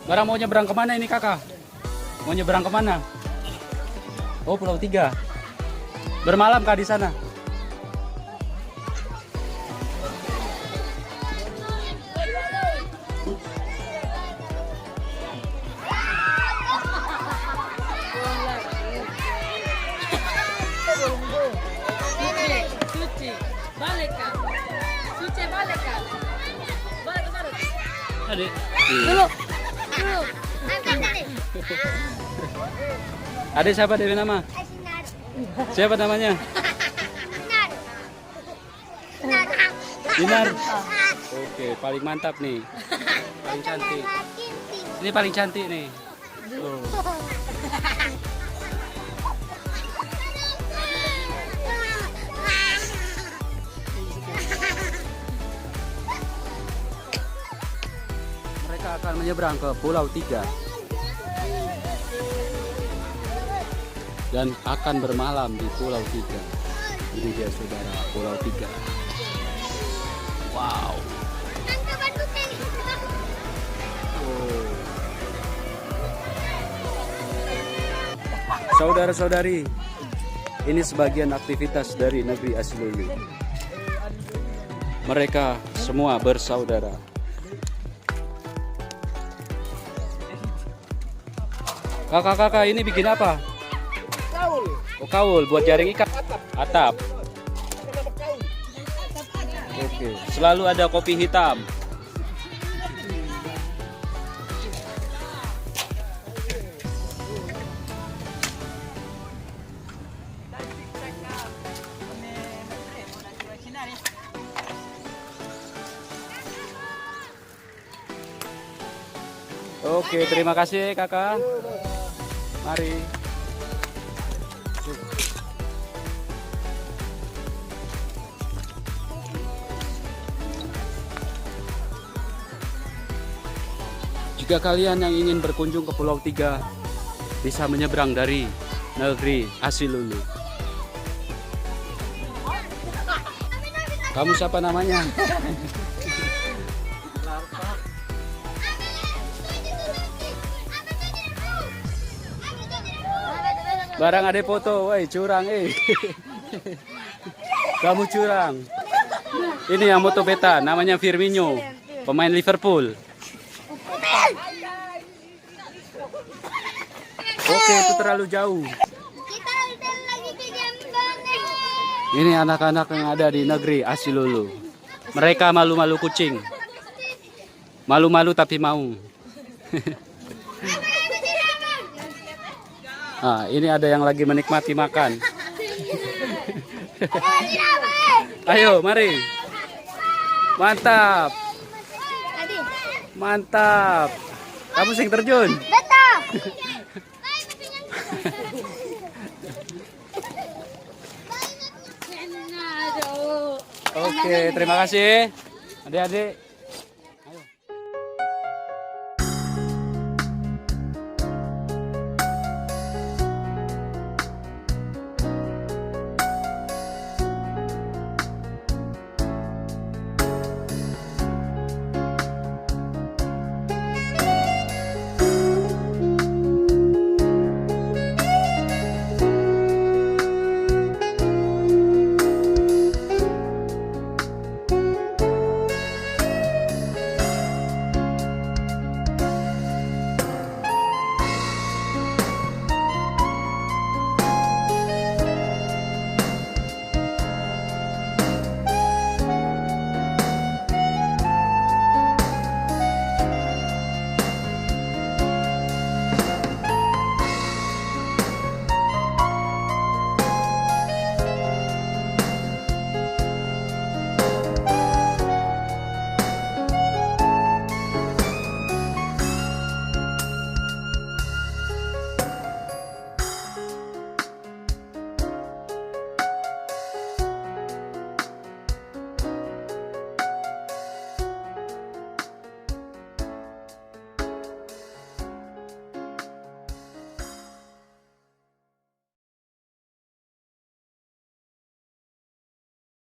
Barang mau nyebrang kemana ini kakak? Mau nyebrang kemana? Oh, Pulau 3. Bermalam kah di sana? Adik. Dulu. Adik siapa Dewi nama? Siapa namanya? Dinar. Oke, paling mantap nih. Paling cantik. Ini paling cantik nih. Tuh. Mereka akan menyeberang ke Pulau 3 dan akan bermalam di Pulau 3. Ini dia saudara, Pulau 3. Wow. Oh. Saudara-saudari, ini sebagian aktivitas dari Negeri Assilulu. Mereka semua bersaudara. Kakak-kakak ini bikin apa? Kaul. Oh, kaul buat jaring ikan. Atap. Oke, selalu ada kopi hitam. Oke, terima kasih kakak. Mari. Jika kalian yang ingin berkunjung ke Pulau 3, bisa menyeberang dari Negeri Assilulu. Kamu siapa namanya? Barang ada foto, woi curang Kamu curang. Ini yang moto beta, namanya Firmino, pemain Liverpool. Oke, itu terlalu jauh. Ini anak-anak yang ada di Negeri Assilulu. Mereka malu-malu kucing. Malu-malu tapi mau. Nah, ini ada yang lagi menikmati makan. Ayo, mari. Mantap. Mantap. Kamu sing terjun? Betul. Oke, terima kasih. Adik-adik.